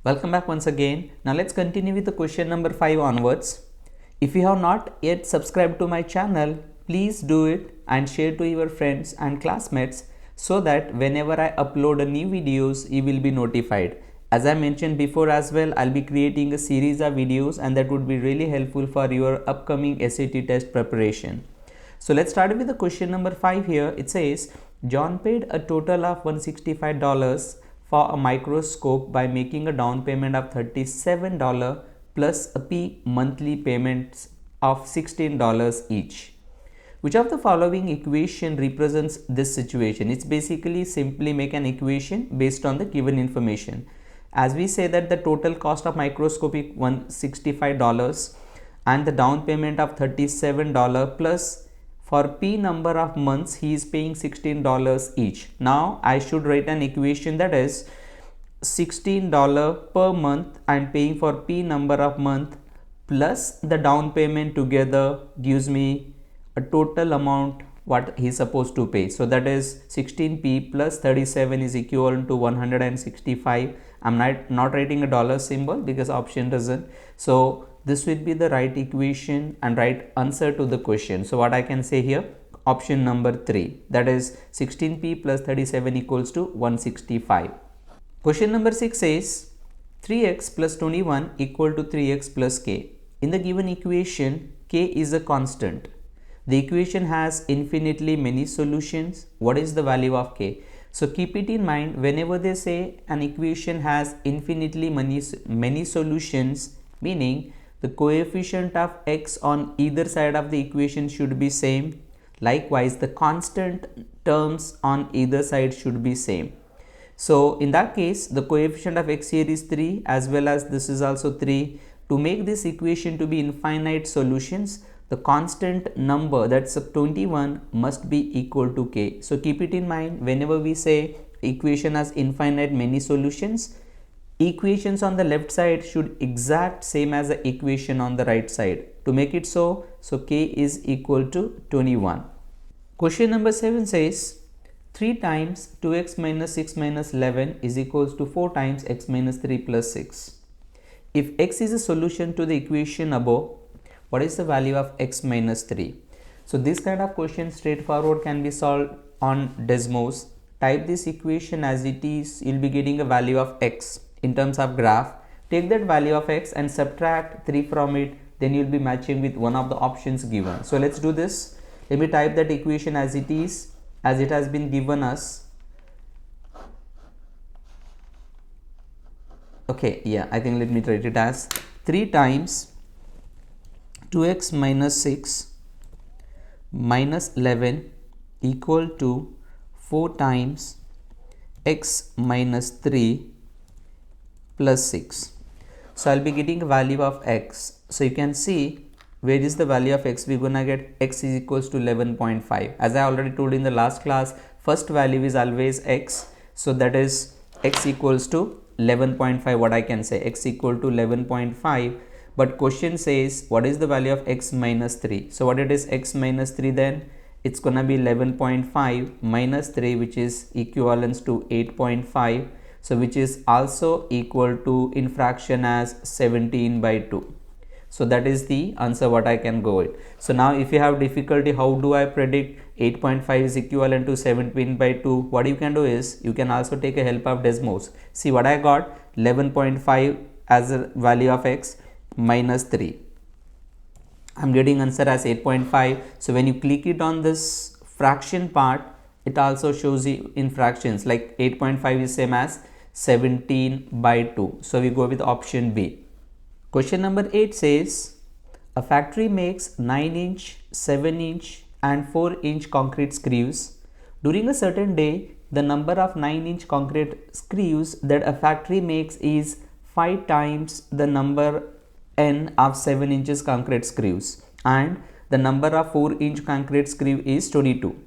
Welcome back once again. Now let's continue with the question number 5 onwards. If you have not yet subscribed to my channel, please do it and share to your friends and classmates so that whenever I upload a new videos, you will be notified. As I mentioned before as well, I'll be creating a series of videos and that would be really helpful for your upcoming SAT test preparation. So let's start with the question number 5 here. It says, John paid a total of $165 for a microscope by making a down payment of $37 plus a P monthly payments of $16 each. Which of the following equation represents this situation? It's basically simply make an equation based on the given information. As we say that the total cost of microscope is $165 and the down payment of $37 plus for P number of months he is paying $16 each. Now I should write an equation that is $16 per month I am paying for P number of month plus the down payment together gives me a total amount what he is supposed to pay. So that is 16P plus 37 is equivalent to 165. I'm not writing a dollar symbol because option doesn't. So this will be the right equation and right answer to the question. So what I can say here, option number 3, that is 16P plus 37 equals to 165. Question number 6 says 3x plus 21 equal to 3x plus k. In the given equation, k is a constant. The equation has infinitely many solutions. What is the value of k? So keep it in mind whenever they say an equation has infinitely many solutions, meaning the coefficient of x on either side of the equation should be same. Likewise, the constant terms on either side should be same. So in that case, the coefficient of x here is 3 as well as this is also 3. To make this equation to be infinite solutions, the constant number, that's 21, must be equal to k. So keep it in mind whenever we say equation has infinite many solutions, equations on the left side should exact same as the equation on the right side. To make it so k is equal to 21. Question number 7 says 3 times 2x minus 6 minus 11 is equals to 4 times x minus 3 plus 6. If x is a solution to the equation above, what is the value of x minus 3? So this kind of question straightforward can be solved on desmos. Type this equation as it is, you'll be getting a value of x in terms of graph. Take that value of x and subtract 3 from it, then you'll be matching with one of the options given. So let's do this. Let me type that equation as it is, as it has been given us. Okay, yeah, I think let me write it as 3 times 2x minus 6 minus 11 equal to 4 times x minus 3 plus 6. So I'll be getting a value of x. So you can see where is the value of x. We're gonna get x is equals to 11.5. As I already told in the last class, first value is always x. So that is x equals to 11.5. What I can say, x equal to 11.5. But question says what is the value of x minus 3. So what it is x minus 3 then? It's gonna be 11.5 minus 3, which is equivalent to 8.5. So which is also equal to in fraction as 17 by 2. So that is the answer what I can go with. So now if you have difficulty, how do I predict 8.5 is equivalent to 17 by 2? What you can do is you can also take a help of desmos. See what I got, 11.5 as a value of x minus 3. I'm getting answer as 8.5. So when you click it on this fraction part, it also shows you in fractions, like 8.5 is same as 17 by 2. So we go with option B. Question number 8 says a factory makes 9-inch, 7-inch and 4-inch concrete screws. During a certain day, the number of 9-inch concrete screws that a factory makes is 5 times the number n of 7 inches concrete screws and the number of 4-inch concrete screw is 22.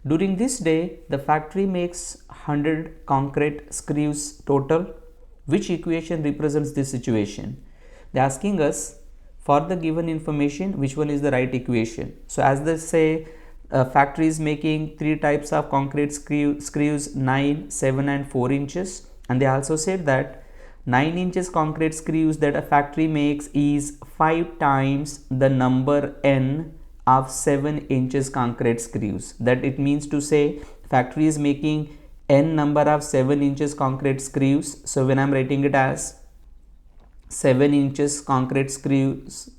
During this day, the factory makes 100 concrete screws total. Which equation represents this situation? They are asking us for the given information which one is the right equation. So as they say, factory is making 3 types of concrete screws, 9, 7 and 4 inches, and they also said that 9 inches concrete screws that a factory makes is 5 times the number n of 7 inches concrete screws. That it means to say factory is making n number of 7 inches concrete screws. So when I'm writing it as 7 inches concrete screws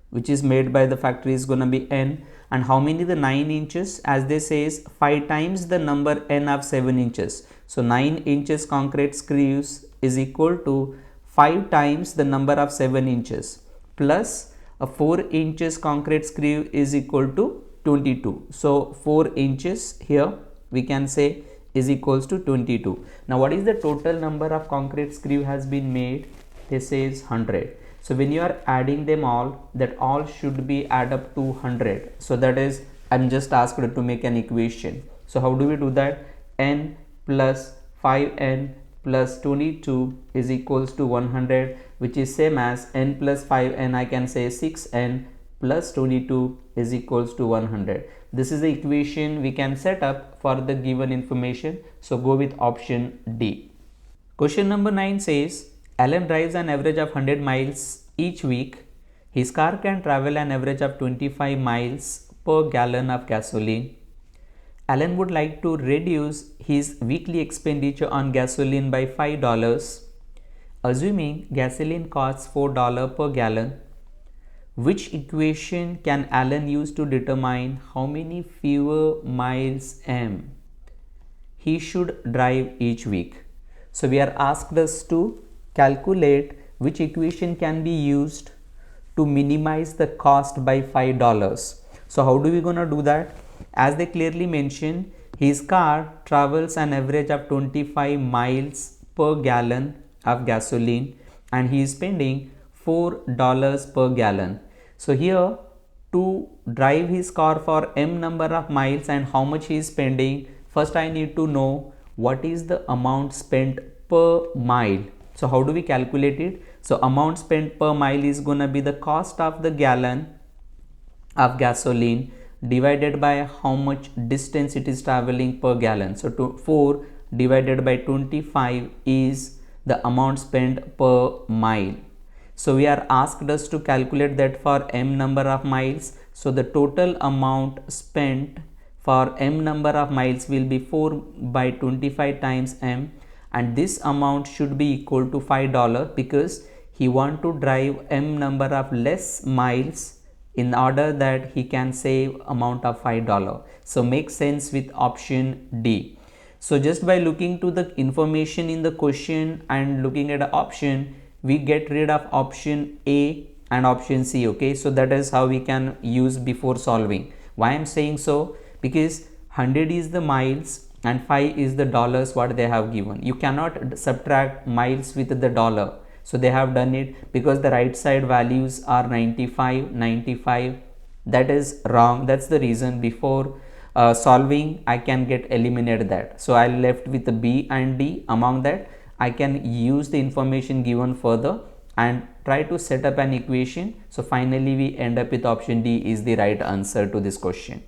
which is made by the factory is gonna be n, and how many the 9 inches, as they says 5 times the number n of 7 inches. So 9 inches concrete screws is equal to 5 times the number of 7 inches plus a 4 inches concrete screw is equal to 22. So 4 inches here we can say is equals to 22. Now what is the total number of concrete screw has been made? This is 100. So when you are adding them all, that all should be add up to 100. So that is, I'm just asked to make an equation. So how do we do that? N plus 5n plus 22 is equals to 100, which is same as n plus 5n, I can say 6n plus 22 is equals to 100. This is the equation we can set up for the given information. So go with option D. Question number 9 says, Alan drives an average of 100 miles each week. His car can travel an average of 25 miles per gallon of gasoline. Alan would like to reduce his weekly expenditure on gasoline by $5. Assuming gasoline costs $4 per gallon, which equation can Alan use to determine how many fewer miles he should drive each week? So we are asked us to calculate which equation can be used to minimize the cost by $5. So how do we gonna do that? As they clearly mention, his car travels an average of 25 miles per gallon of gasoline and he is spending $4 per gallon. So here, to drive his car for m number of miles and how much he is spending, first I need to know what is the amount spent per mile. So how do we calculate it? So amount spent per mile is gonna be the cost of the gallon of gasoline divided by how much distance it is traveling per gallon. So 4 divided by 25 is the amount spent per mile. So we are asked us to calculate that for m number of miles. So the total amount spent for m number of miles will be 4 by 25 times m, and this amount should be equal to $5 because he want to drive m number of less miles in order that he can save amount of $5. So makes sense with option D. So just by looking to the information in the question and looking at the option, we get rid of option A and option C. Okay, so that is how we can use before solving. Why I'm saying so? Because 100 is the miles and 5 is the dollars what they have given. You cannot subtract miles with the dollar. So they have done it because the right side values are 95, 95. That is wrong. That's the reason before solving I can get eliminate that. So I left with the B and D. Among that I can use the information given further and try to set up an equation. So finally we end up with option D is the right answer to this question.